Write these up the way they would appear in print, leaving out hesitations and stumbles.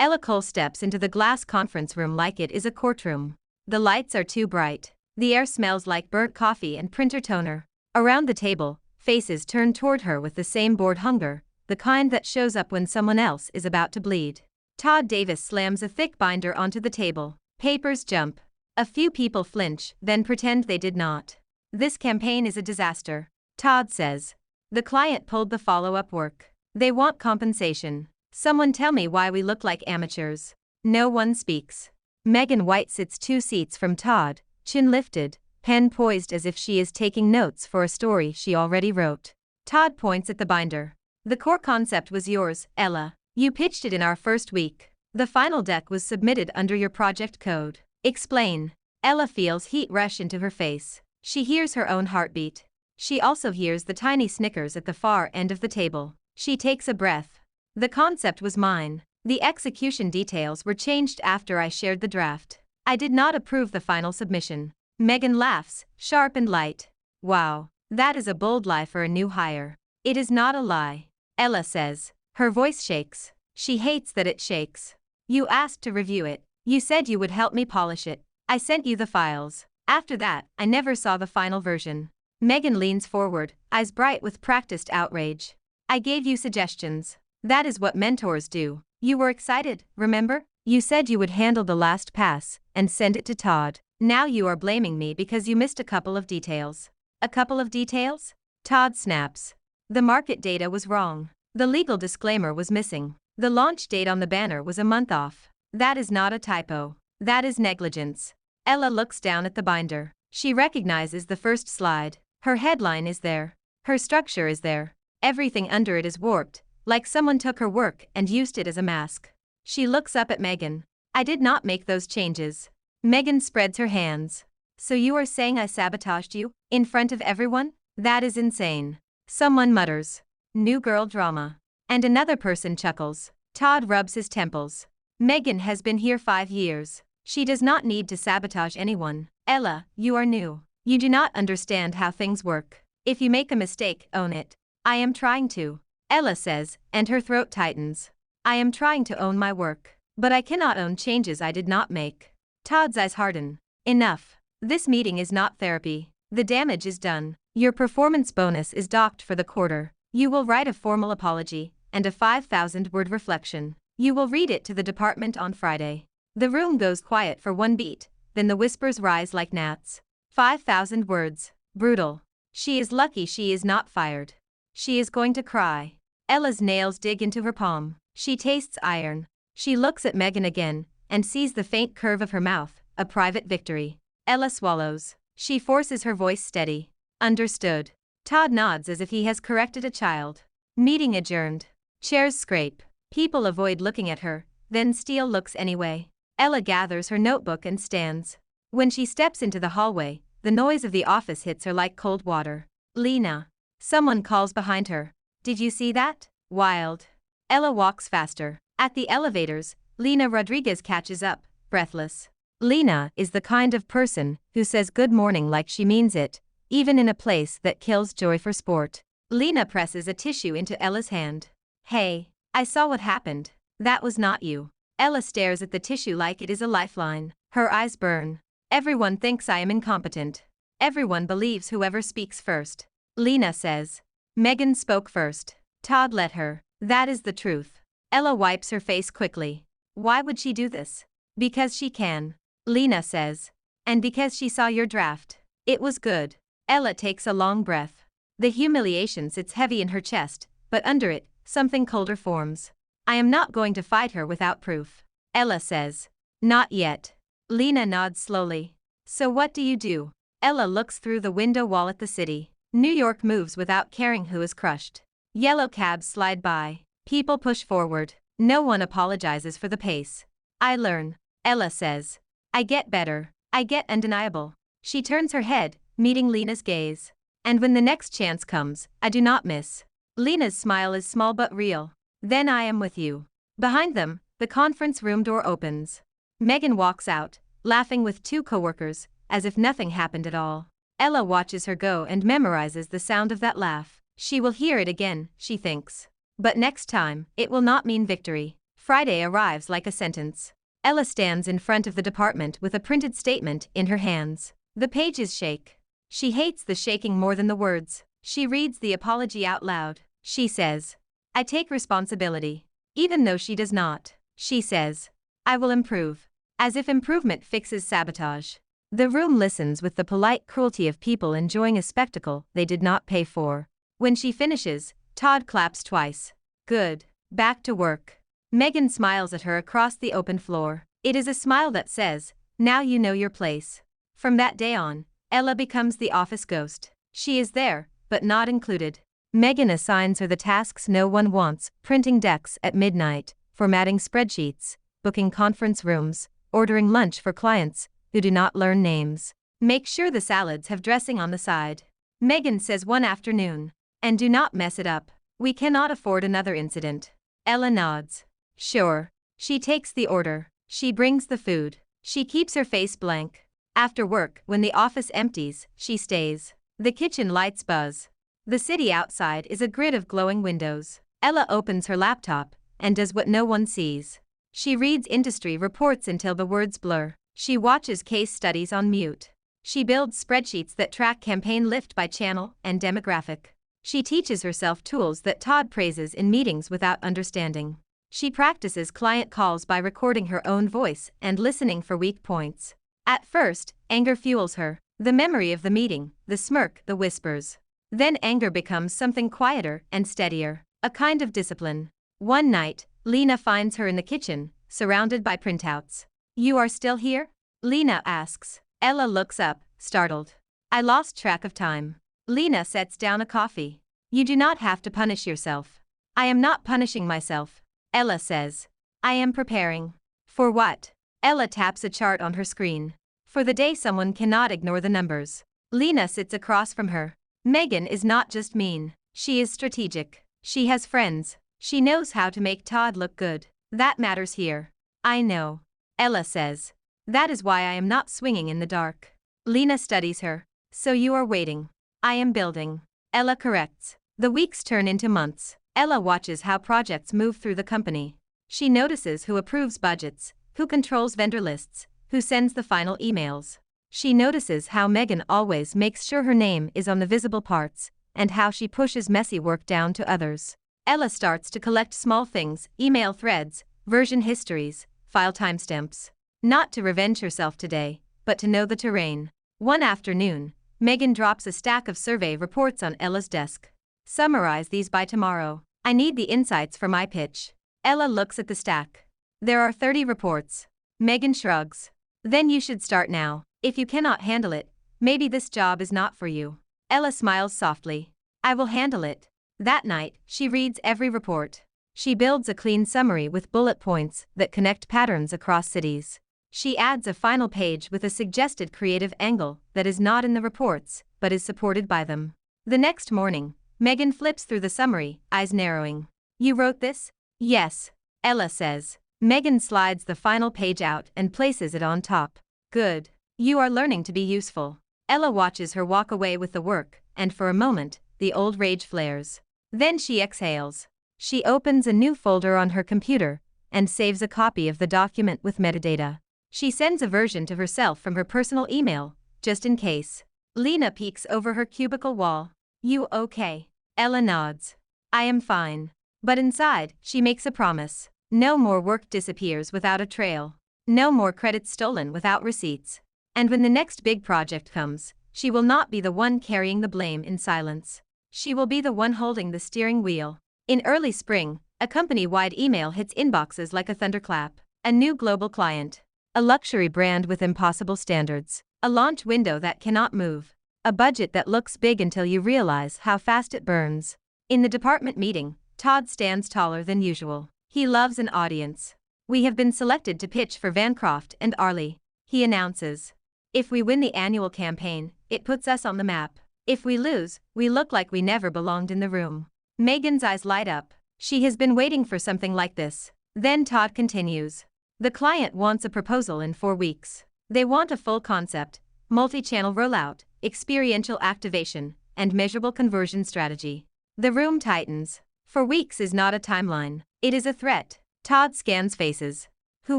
Ella Cole steps into the glass conference room like it is a courtroom. The lights are too bright. The air smells like burnt coffee and printer toner. Around the table, faces turn toward her with the same bored hunger, the kind that shows up when someone else is about to bleed. Todd Davis slams a thick binder onto the table. Papers jump. A few people flinch, then pretend they did not. This campaign is a disaster, Todd says. The client pulled the follow-up work. They want compensation. Someone tell me why we look like amateurs. No one speaks. Megan White sits 2 seats from Todd, chin lifted, pen poised as if she is taking notes for a story she already wrote. Todd points at the binder. The core concept was yours, Ella. You pitched it in our first week. The final deck was submitted under your project code. Explain. Ella feels heat rush into her face. She hears her own heartbeat. She also hears the tiny snickers at the far end of the table. She takes a breath. The concept was mine. The execution details were changed after I shared the draft. I did not approve the final submission. Megan laughs, sharp and light. Wow, that is a bold lie for a new hire. It is not a lie, Ella says. Her voice shakes. She hates that it shakes. You asked to review it. You said you would help me polish it. I sent you the files. After that, I never saw the final version. Megan leans forward, eyes bright with practiced outrage. I gave you suggestions. That is what mentors do. You were excited, remember? You said you would handle the last pass and send it to Todd. Now you are blaming me because you missed a couple of details. A couple of details? Todd snaps. The market data was wrong. The legal disclaimer was missing. The launch date on the banner was a month off. That is not a typo. That is negligence. Ella looks down at the binder. She recognizes the first slide. Her headline is there. Her structure is there. Everything under it is warped, like someone took her work and used it as a mask. She looks up at Megan. I did not make those changes. Megan spreads her hands. So you are saying I sabotaged you? In front of everyone? That is insane. Someone mutters. New girl drama. And another person chuckles. Todd rubs his temples. Megan has been here 5 years. She does not need to sabotage anyone. Ella, you are new. You do not understand how things work. If you make a mistake, own it. I am trying to, Ella says, and her throat tightens. I am trying to own my work. But I cannot own changes I did not make. Todd's eyes harden. Enough. This meeting is not therapy. The damage is done. Your performance bonus is docked for the quarter. You will write a formal apology and a 5,000-word reflection. You will read it to the department on Friday. The room goes quiet for 1 beat, then the whispers rise like gnats. 5,000 words. Brutal. She is lucky she is not fired. She is going to cry. Ella's nails dig into her palm. She tastes iron. She looks at Megan again and sees the faint curve of her mouth, a private victory. Ella swallows. She forces her voice steady. Understood. Todd nods as if he has corrected a child. Meeting adjourned. Chairs scrape. People avoid looking at her, then Steele looks anyway. Ella gathers her notebook and stands. When she steps into the hallway, the noise of the office hits her like cold water. Lena. Someone calls behind her. Did you see that? Wild. Ella walks faster. At the elevators, Lena Rodriguez catches up, breathless. Lena is the kind of person who says good morning like she means it, even in a place that kills joy for sport. Lena presses a tissue into Ella's hand. Hey, I saw what happened. That was not you. Ella stares at the tissue like it is a lifeline. Her eyes burn. Everyone thinks I am incompetent. Everyone believes whoever speaks first. Lena says. Megan spoke first. Todd let her. That is the truth. Ella wipes her face quickly. Why would she do this? Because she can. Lena says. And because she saw your draft. It was good. Ella takes a long breath. The humiliation sits heavy in her chest, but under it, something colder forms. I am not going to fight her without proof. Ella says. Not yet. Lena nods slowly. So what do you do? Ella looks through the window wall at the city. New York moves without caring who is crushed. Yellow cabs slide by. People push forward. No one apologizes for the pace. I learn. Ella says. I get better. I get undeniable. She turns her head, meeting Lena's gaze. And when the next chance comes, I do not miss. Lena's smile is small but real. Then I am with you. Behind them, the conference room door opens. Megan walks out, laughing with 2 coworkers, as if nothing happened at all. Ella watches her go and memorizes the sound of that laugh. She will hear it again, she thinks. But next time, it will not mean victory. Friday arrives like a sentence. Ella stands in front of the department with a printed statement in her hands. The pages shake. She hates the shaking more than the words. She reads the apology out loud. She says, "I take responsibility." Even though she does not. She says, "I will improve." As if improvement fixes sabotage. The room listens with the polite cruelty of people enjoying a spectacle they did not pay for. When she finishes, Todd claps twice. Good. Back to work. Megan smiles at her across the open floor. It is a smile that says, "Now you know your place." From that day on, Ella becomes the office ghost. She is there, but not included. Megan assigns her the tasks no one wants: printing decks at midnight, formatting spreadsheets, booking conference rooms, ordering lunch for clients who do not learn names. Make sure the salads have dressing on the side. Megan says one afternoon. And do not mess it up. We cannot afford another incident. Ella nods. Sure. She takes the order. She brings the food. She keeps her face blank. After work, when the office empties, she stays. The kitchen lights buzz. The city outside is a grid of glowing windows. Ella opens her laptop and does what no one sees. She reads industry reports until the words blur. She watches case studies on mute. She builds spreadsheets that track campaign lift by channel and demographic. She teaches herself tools that Todd praises in meetings without understanding. She practices client calls by recording her own voice and listening for weak points. At first, anger fuels her. The memory of the meeting, the smirk, the whispers. Then anger becomes something quieter and steadier, a kind of discipline. One night, Lena finds her in the kitchen, surrounded by printouts. "You are still here?" Lena asks. Ella looks up, startled. "I lost track of time." Lena sets down a coffee. "You do not have to punish yourself." "I am not punishing myself," Ella says. "I am preparing." "For what?" Ella taps a chart on her screen. "For the day someone cannot ignore the numbers." Lena sits across from her. Megan is not just mean. She is strategic. She has friends. She knows how to make Todd look good. That matters here. "I know," Ella says. "That is why I am not swinging in the dark." Lena studies her. "So you are waiting." "I am building," Ella corrects. The weeks turn into months. Ella watches how projects move through the company. She notices who approves budgets, who controls vendor lists, who sends the final emails. She notices how Megan always makes sure her name is on the visible parts, and how she pushes messy work down to others. Ella starts to collect small things: email threads, version histories, file timestamps. Not to revenge herself today, but to know the terrain. One afternoon, Megan drops a stack of survey reports on Ella's desk. "Summarize these by tomorrow. I need the insights for my pitch." Ella looks at the stack. "There are 30 reports." Megan shrugs. "Then you should start now. If you cannot handle it, maybe this job is not for you." Ella smiles softly. "I will handle it." That night, she reads every report. She builds a clean summary with bullet points that connect patterns across cities. She adds a final page with a suggested creative angle that is not in the reports, but is supported by them. The next morning, Megan flips through the summary, eyes narrowing. "You wrote this?" "Yes," Ella says. Megan slides the final page out and places it on top. "Good. You are learning to be useful." Ella watches her walk away with the work, and for a moment, the old rage flares. Then she exhales. She opens a new folder on her computer and saves a copy of the document with metadata. She sends a version to herself from her personal email, just in case. Lena peeks over her cubicle wall. "You okay?" Ella nods. "I am fine." But inside, she makes a promise. No more work disappears without a trail. No more credits stolen without receipts. And when the next big project comes, she will not be the one carrying the blame in silence. She will be the one holding the steering wheel. In early spring, a company-wide email hits inboxes like a thunderclap. A new global client. A luxury brand with impossible standards. A launch window that cannot move. A budget that looks big until you realize how fast it burns. In the department meeting, Todd stands taller than usual. He loves an audience. "We have been selected to pitch for Vancroft and Arley," he announces. "If we win the annual campaign, it puts us on the map. If we lose, we look like we never belonged in the room." Megan's eyes light up. She has been waiting for something like this. Then Todd continues. "The client wants a proposal in 4 weeks. They want a full concept, multi-channel rollout, experiential activation, and measurable conversion strategy." The room tightens. 4 weeks is not a timeline. It is a threat. Todd scans faces. Who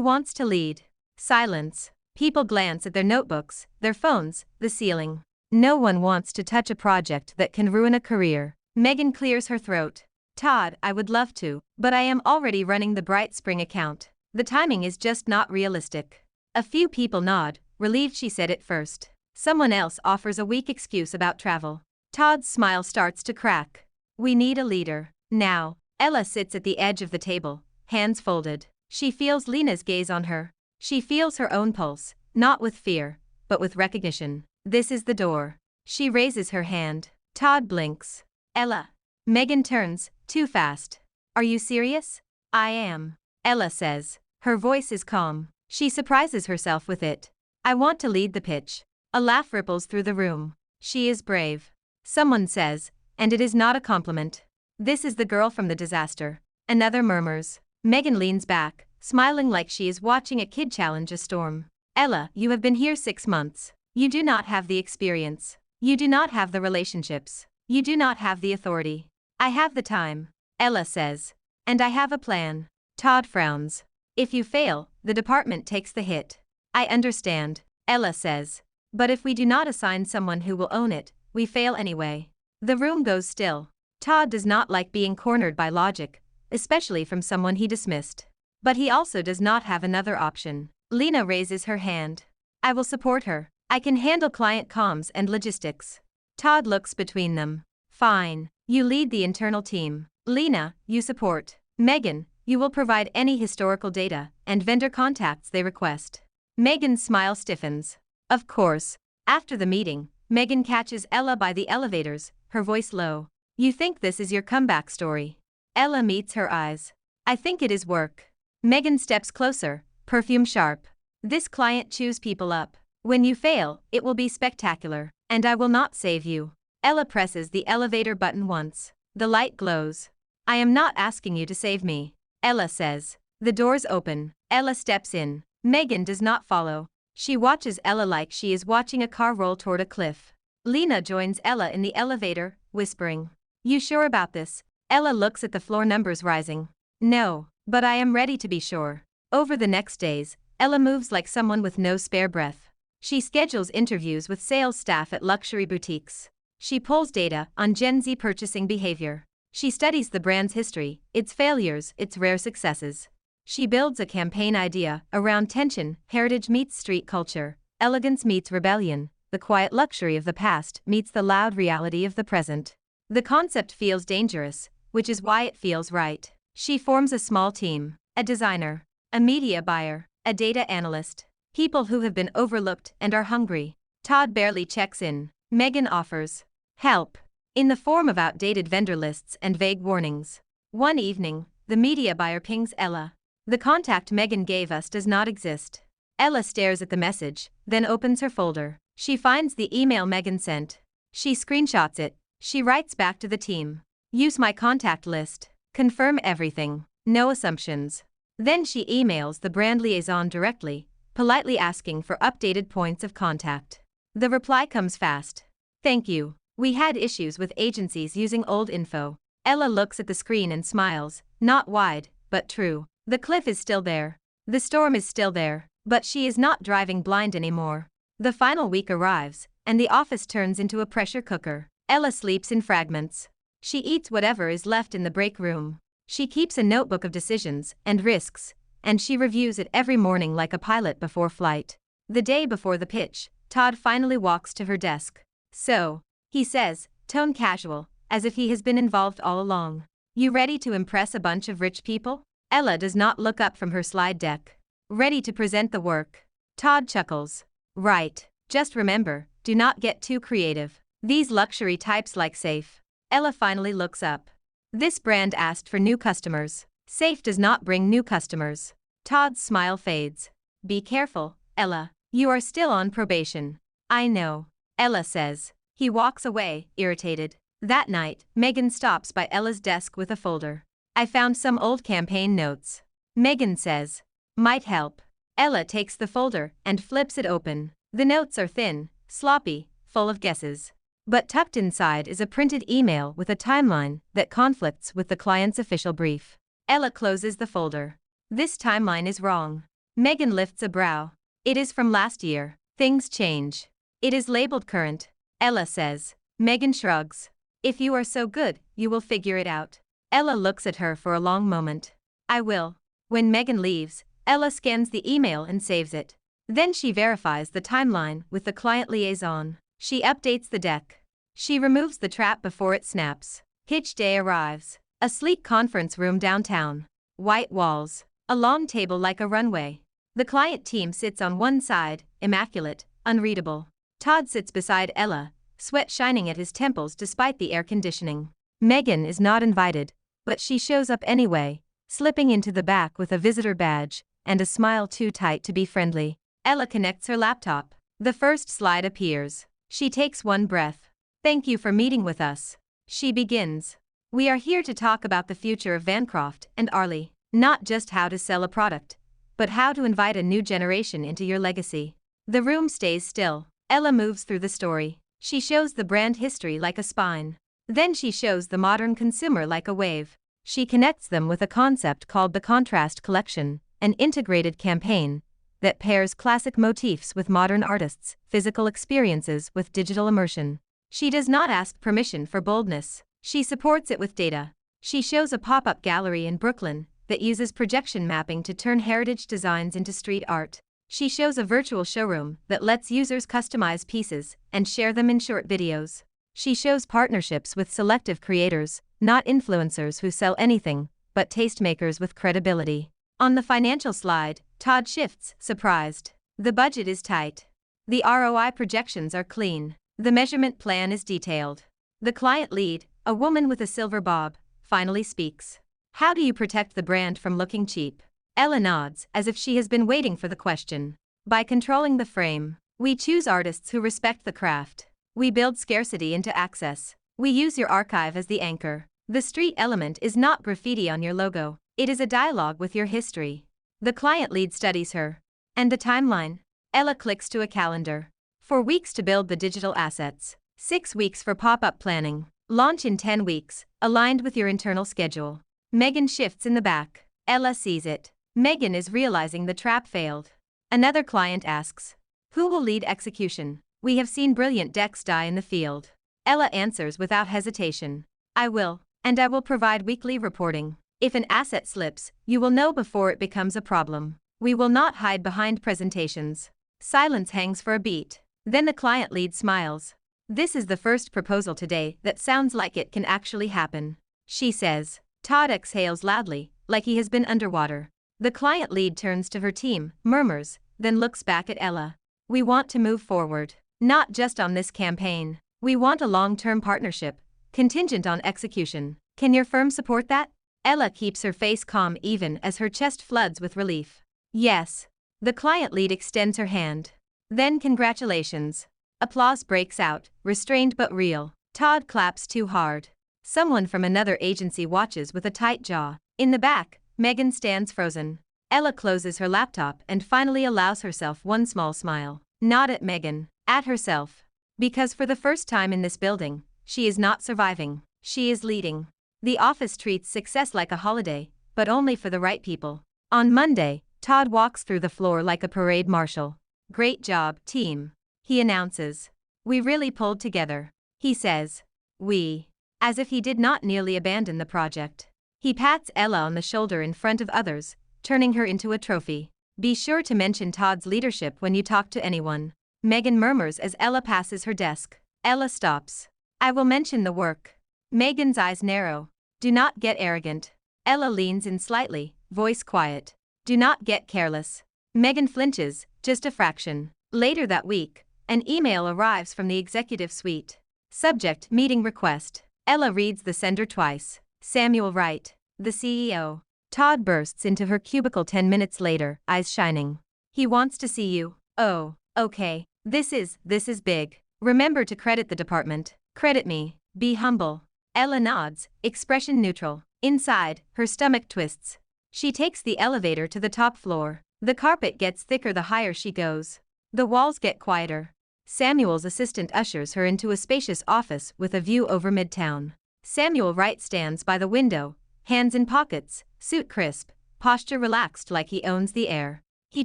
wants to lead? Silence. People glance at their notebooks, their phones, the ceiling. No one wants to touch a project that can ruin a career. Megan clears her throat. Todd, I would love to, but I am already running the Bright Spring account. The timing is just not realistic. A few people nod, relieved she said it first. Someone else offers a weak excuse about travel. Todd's smile starts to crack. We need a leader. Now. Ella sits at the edge of the table, hands folded. She feels Lena's gaze on her. She feels her own pulse, not with fear, but with recognition. This is the door. She raises her hand. Todd blinks. Ella. Megan turns, too fast. Are you serious? I am. Ella says. Her voice is calm. She surprises herself with it. I want to lead the pitch. A laugh ripples through the room. She is brave. Someone says, and it is not a compliment. This is the girl from the disaster. Another murmurs. Megan leans back, smiling like she is watching a kid challenge a storm. Ella, you have been here 6 months. You do not have the experience. You do not have the relationships. You do not have the authority. I have the time, Ella says. And I have a plan. Todd frowns. If you fail, the department takes the hit. I understand, Ella says. But if we do not assign someone who will own it, we fail anyway. The room goes still. Todd does not like being cornered by logic, especially from someone he dismissed. But he also does not have another option. Lena raises her hand. I will support her. I can handle client comms and logistics. Todd looks between them. Fine. You lead the internal team. Lena, you support. Megan, you will provide any historical data and vendor contacts they request. Megan's smile stiffens. Of course. After the meeting, Megan catches Ella by the elevators, her voice low. You think this is your comeback story? Ella meets her eyes. I think it is work. Megan steps closer, perfume sharp. This client chews people up. When you fail, it will be spectacular, and I will not save you. Ella presses the elevator button once. The light glows. I am not asking you to save me, Ella says. The doors open. Ella steps in. Megan does not follow. She watches Ella like she is watching a car roll toward a cliff. Lena joins Ella in the elevator, whispering. You sure about this? Ella looks at the floor numbers rising. No, but I am ready to be sure. Over the next days, Ella moves like someone with no spare breath. She schedules interviews with sales staff at luxury boutiques. She pulls data on Gen Z purchasing behavior. She studies the brand's history, its failures, its rare successes. She builds a campaign idea around tension, heritage meets street culture, elegance meets rebellion, the quiet luxury of the past meets the loud reality of the present. The concept feels dangerous, which is why it feels right. She forms a small team, a designer, a media buyer, a data analyst, people who have been overlooked and are hungry. Todd barely checks in. Megan offers help in the form of outdated vendor lists and vague warnings. One evening, the media buyer pings Ella. The contact Megan gave us does not exist. Ella stares at the message, then opens her folder. She finds the email Megan sent. She screenshots it. She writes back to the team. Use my contact list. Confirm everything. No assumptions. Then she emails the brand liaison directly, politely asking for updated points of contact. The reply comes fast. Thank you. We had issues with agencies using old info. Ella looks at the screen and smiles, not wide, but true. The cliff is still there. The storm is still there, but she is not driving blind anymore. The final week arrives, and the office turns into a pressure cooker. Ella sleeps in fragments. She eats whatever is left in the break room. She keeps a notebook of decisions and risks, and she reviews it every morning like a pilot before flight. The day before the pitch, Todd finally walks to her desk. So, he says, tone casual, as if he has been involved all along. You ready to impress a bunch of rich people? Ella does not look up from her slide deck. Ready to present the work. Todd chuckles. Right. Just remember, do not get too creative. These luxury types like safe. Ella finally looks up. This brand asked for new customers. Safe does not bring new customers. Todd's smile fades. Be careful, Ella. You are still on probation. I know, Ella says. He walks away, irritated. That night, Megan stops by Ella's desk with a folder. I found some old campaign notes. Megan says. Might help. Ella takes the folder and flips it open. The notes are thin, sloppy, full of guesses. But tucked inside is a printed email with a timeline that conflicts with the client's official brief. Ella closes the folder. This timeline is wrong. Megan lifts a brow. It is from last year. Things change. It is labeled current. Ella says. Megan shrugs. If you are so good, you will figure it out. Ella looks at her for a long moment. I will. When Megan leaves, Ella scans the email and saves it. Then she verifies the timeline with the client liaison. She updates the deck. She removes the trap before it snaps. Pitch day arrives. A sleek conference room downtown. White walls. A long table like a runway. The client team sits on one side, immaculate, unreadable. Todd sits beside Ella, sweat shining at his temples despite the air conditioning. Megan is not invited, but she shows up anyway, slipping into the back with a visitor badge and a smile too tight to be friendly. Ella connects her laptop. The first slide appears. She takes one breath. Thank you for meeting with us. She begins. We are here to talk about the future of Vancroft and Arley. Not just how to sell a product, but how to invite a new generation into your legacy. The room stays still. Ella moves through the story. She shows the brand history like a spine. Then she shows the modern consumer like a wave. She connects them with a concept called the Contrast Collection, an integrated campaign that pairs classic motifs with modern artists, physical experiences with digital immersion. She does not ask permission for boldness. She supports it with data. She shows a pop-up gallery in Brooklyn that uses projection mapping to turn heritage designs into street art. She shows a virtual showroom that lets users customize pieces and share them in short videos. She shows partnerships with selective creators, not influencers who sell anything, but tastemakers with credibility. On the financial slide, Todd shifts, surprised. The budget is tight. The ROI projections are clean. The measurement plan is detailed. The client lead, a woman with a silver bob, finally speaks. How do you protect the brand from looking cheap? Ella nods, as if she has been waiting for the question. By controlling the frame, we choose artists who respect the craft. We build scarcity into access. We use your archive as the anchor. The street element is not graffiti on your logo. It is a dialogue with your history. The client lead studies her. And the timeline? Ella clicks to a calendar. 4 weeks to build the digital assets. 6 weeks for pop-up planning. Launch in 10 weeks, aligned with your internal schedule. Megan shifts in the back. Ella sees it. Megan is realizing the trap failed. Another client asks, who will lead execution? We have seen brilliant decks die in the field. Ella answers without hesitation. I will, and I will provide weekly reporting. If an asset slips, you will know before it becomes a problem. We will not hide behind presentations. Silence hangs for a beat. Then the client lead smiles. This is the first proposal today that sounds like it can actually happen. She says. Todd exhales loudly, like he has been underwater. The client lead turns to her team, murmurs, then looks back at Ella. We want to move forward. Not just on this campaign. We want a long-term partnership, contingent on execution. Can your firm support that? Ella keeps her face calm even as her chest floods with relief. Yes. The client lead extends her hand. Then congratulations. Applause breaks out, restrained but real. Todd claps too hard. Someone from another agency watches with a tight jaw. In the back, Megan stands frozen. Ella closes her laptop and finally allows herself one small smile. Not at Megan, at herself. Because for the first time in this building, she is not surviving, she is leading. The office treats success like a holiday, but only for the right people. On Monday, Todd walks through the floor like a parade marshal. Great job, team. He announces. We really pulled together. He says. We. As if he did not nearly abandon the project. He pats Ella on the shoulder in front of others, turning her into a trophy. Be sure to mention Todd's leadership when you talk to anyone. Megan murmurs as Ella passes her desk. Ella stops. I will mention the work. Megan's eyes narrow. Do not get arrogant. Ella leans in slightly, voice quiet. Do not get careless. Megan flinches, just a fraction. Later that week, an email arrives from the executive suite. Subject, meeting request. Ella reads the sender twice. Samuel Wright, the CEO. Todd bursts into her cubicle 10 minutes later, eyes shining. He wants to see you. Oh, okay. This is big. Remember to credit the department. Credit me. Be humble. Ella nods, expression neutral. Inside, her stomach twists. She takes the elevator to the top floor. The carpet gets thicker the higher she goes. The walls get quieter. Samuel's assistant ushers her into a spacious office with a view over Midtown. Samuel Wright stands by the window, hands in pockets, suit crisp, posture relaxed like he owns the air. He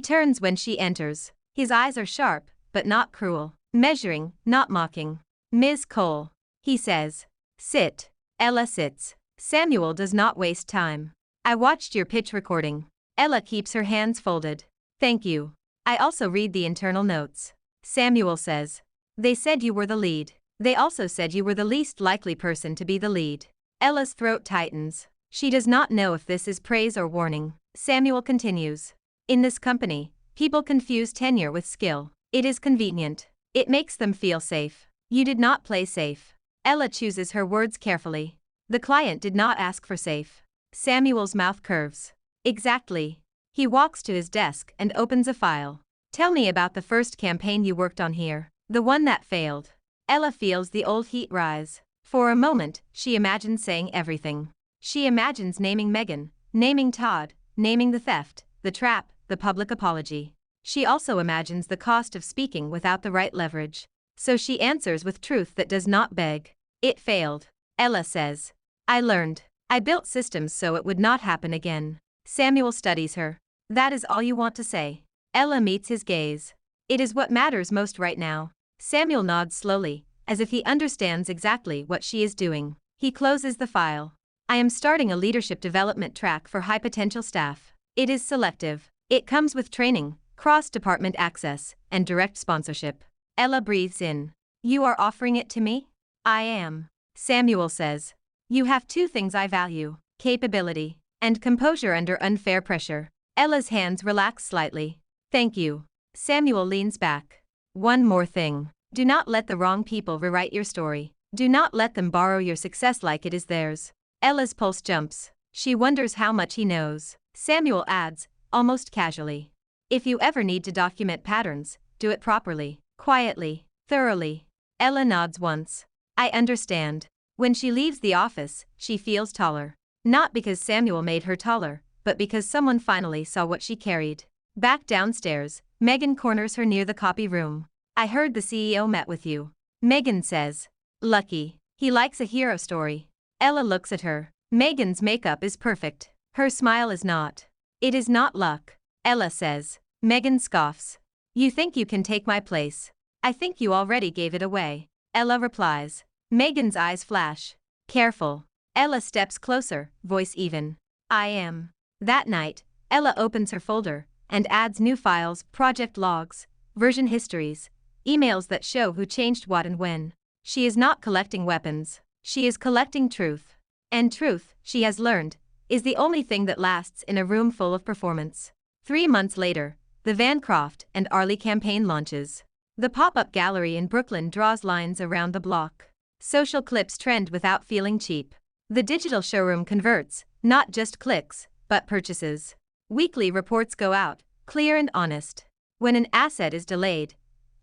turns when she enters. His eyes are sharp, but not cruel. Measuring, not mocking. "Ms. Cole," he says. "Sit." Ella sits. Samuel does not waste time. "I watched your pitch recording." Ella keeps her hands folded. "Thank you. I also read the internal notes." Samuel says. "They said you were the lead. They also said you were the least likely person to be the lead." Ella's throat tightens. She does not know if this is praise or warning. Samuel continues. "In this company, people confuse tenure with skill. It is convenient. It makes them feel safe. You did not play safe." Ella chooses her words carefully. "The client did not ask for safe." Samuel's mouth curves. "Exactly." He walks to his desk and opens a file. "Tell me about the first campaign you worked on here, the one that failed." Ella feels the old heat rise. For a moment, she imagines saying everything. She imagines naming Megan, naming Todd, naming the theft, the trap, the public apology. She also imagines the cost of speaking without the right leverage. So she answers with truth that does not beg. "It failed." Ella says. "I learned. I built systems so it would not happen again." Samuel studies her. "That is all you want to say?" Ella meets his gaze. "It is what matters most right now." Samuel nods slowly, as if he understands exactly what she is doing. He closes the file. "I am starting a leadership development track for high-potential staff. It is selective. It comes with training, cross-department access, and direct sponsorship." Ella breathes in. "You are offering it to me?" "I am." Samuel says. "You have two things I value, capability and composure under unfair pressure." Ella's hands relax slightly. "Thank you." Samuel leans back. "One more thing. Do not let the wrong people rewrite your story. Do not let them borrow your success like it is theirs." Ella's pulse jumps. She wonders how much he knows. Samuel adds, almost casually. "If you ever need to document patterns, do it properly, quietly, thoroughly." Ella nods once. "I understand." When she leaves the office, she feels taller. Not because Samuel made her taller, but because someone finally saw what she carried. Back downstairs, Megan corners her near the copy room. "I heard the CEO met with you." Megan says. "Lucky. He likes a hero story." Ella looks at her. Megan's makeup is perfect. Her smile is not. "It is not luck," Ella says. Megan scoffs. "You think you can take my place? I think you already gave it away." Ella replies. Megan's eyes flash. "Careful." Ella steps closer, voice even. "I am." That night, Ella opens her folder and adds new files, project logs, version histories, emails that show who changed what and when. She is not collecting weapons. She is collecting truth. And truth, she has learned, is the only thing that lasts in a room full of performance. 3 months later, the Vancroft and Arley campaign launches. The pop-up gallery in Brooklyn draws lines around the block. Social clips trend without feeling cheap. The digital showroom converts, not just clicks, but purchases. Weekly reports go out, clear and honest. When an asset is delayed,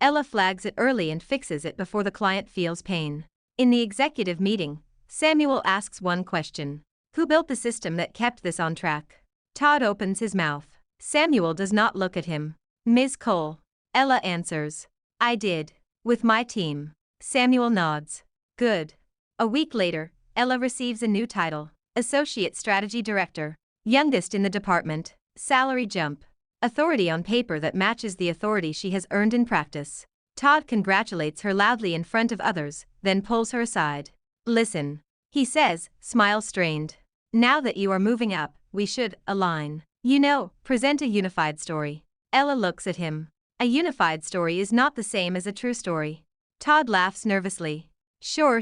Ella flags it early and fixes it before the client feels pain. In the executive meeting, Samuel asks one question. "Who built the system that kept this on track?" Todd opens his mouth. Samuel does not look at him. "Ms. Cole." Ella answers. "I did. With my team." Samuel nods. "Good." A week later, Ella receives a new title. Associate Strategy Director. Youngest in the department. Salary jump. Authority on paper that matches the authority she has earned in practice. Todd congratulates her loudly in front of others, then pulls her aside. "Listen," he says, smile strained. "Now that you are moving up, we should align. You know, present a unified story." Ella looks at him. A unified story is not the same as a true story. Todd laughs nervously. Sure.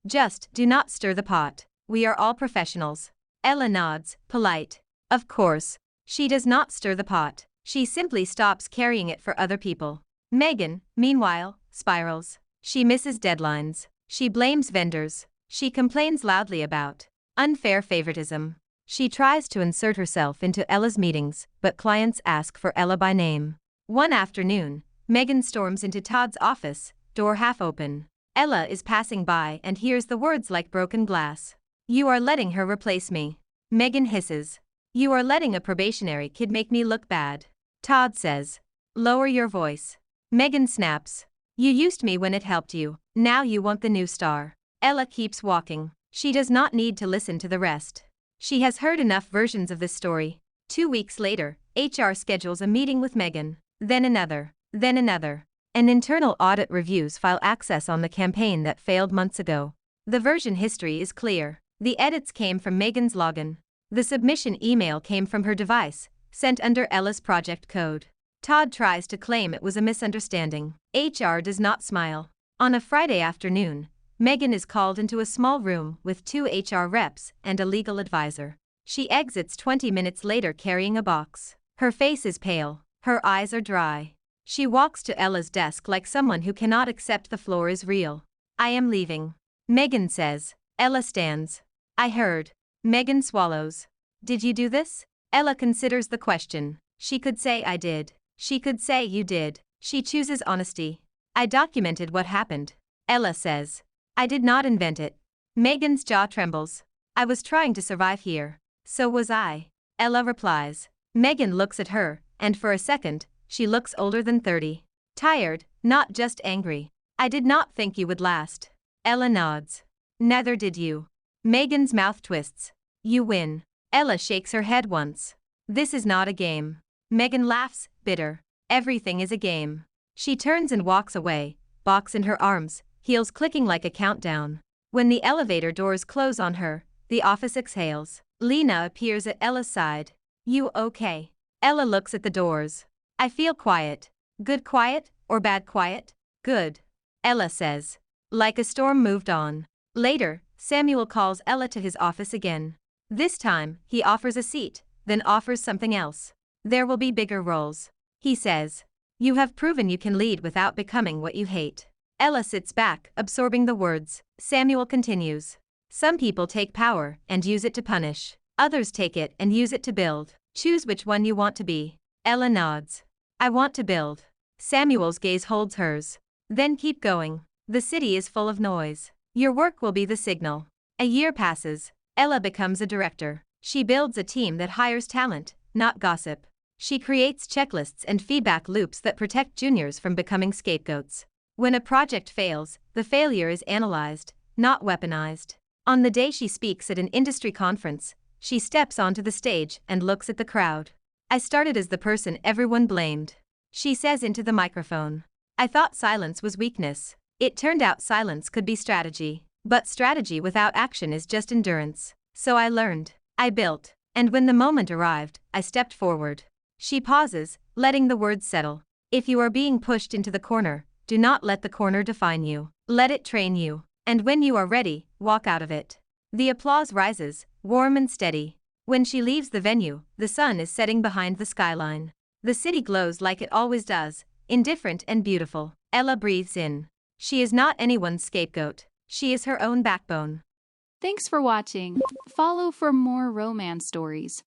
Just do not stir the pot. We are all professionals." Ella nods, polite. Of course. She does not stir the pot. She simply stops carrying it for other people. Megan, meanwhile, spirals. She misses deadlines. She blames vendors. She complains loudly about unfair favoritism. She tries to insert herself into Ella's meetings, but clients ask for Ella by name. One afternoon, Megan storms into Todd's office, door half open. Ella is passing by and hears the words like broken glass. "You are letting her replace me." Megan hisses. "You are letting a probationary kid make me look bad." Todd says. "Lower your voice." Megan snaps. "You used me when it helped you, now you want the new star." Ella keeps walking. She does not need to listen to the rest. She has heard enough versions of this story. 2 weeks later, HR schedules a meeting with Megan. Then another. Then another. An internal audit reviews file access on the campaign that failed months ago. The version history is clear. The edits came from Megan's login. The submission email came from her device, sent under Ella's project code. Todd tries to claim it was a misunderstanding. HR does not smile. On a Friday afternoon, Megan is called into a small room with 2 HR reps and a legal advisor. She exits 20 minutes later carrying a box. Her face is pale. Her eyes are dry. She walks to Ella's desk like someone who cannot accept the floor is real. I am leaving. Megan says. Ella stands. I heard. Megan swallows. Did you do this? Ella considers the question. She could say I did. She could say you did. She chooses honesty. I documented what happened. Ella says. I did not invent it. Megan's jaw trembles. I was trying to survive here. So was I. Ella replies. Megan looks at her, and for a second, she looks older than 30. Tired, not just angry. I did not think you would last. Ella nods. Neither did you. Megan's mouth twists. You win. Ella shakes her head once. This is not a game. Megan laughs, bitter. Everything is a game. She turns and walks away, box in her arms, heels clicking like a countdown. When the elevator doors close on her, the office exhales. Lena appears at Ella's side. You okay? Ella looks at the doors. I feel quiet. Good quiet, or bad quiet? Good. Ella says. Like a storm moved on. Later, Samuel calls Ella to his office again. This time, he offers a seat, then offers something else. There will be bigger roles. He says. You have proven you can lead without becoming what you hate. Ella sits back, absorbing the words. Samuel continues. Some people take power and use it to punish. Others take it and use it to build. Choose which one you want to be. Ella nods. I want to build. Samuel's gaze holds hers. Then keep going. The city is full of noise. Your work will be the signal. A year passes. Ella becomes a director. She builds a team that hires talent, not gossip. She creates checklists and feedback loops that protect juniors from becoming scapegoats. When a project fails, the failure is analyzed, not weaponized. On the day she speaks at an industry conference, she steps onto the stage and looks at the crowd. I started as the person everyone blamed. She says into the microphone. I thought silence was weakness. It turned out silence could be strategy. But strategy without action is just endurance. So I learned. I built. And when the moment arrived, I stepped forward. She pauses, letting the words settle. If you are being pushed into the corner, do not let the corner define you. Let it train you. And when you are ready, walk out of it. The applause rises, warm and steady. When she leaves the venue, the sun is setting behind the skyline. The city glows like it always does, indifferent and beautiful. Ella breathes in. She is not anyone's scapegoat. She is her own backbone. Thanks for watching. Follow for more romance stories.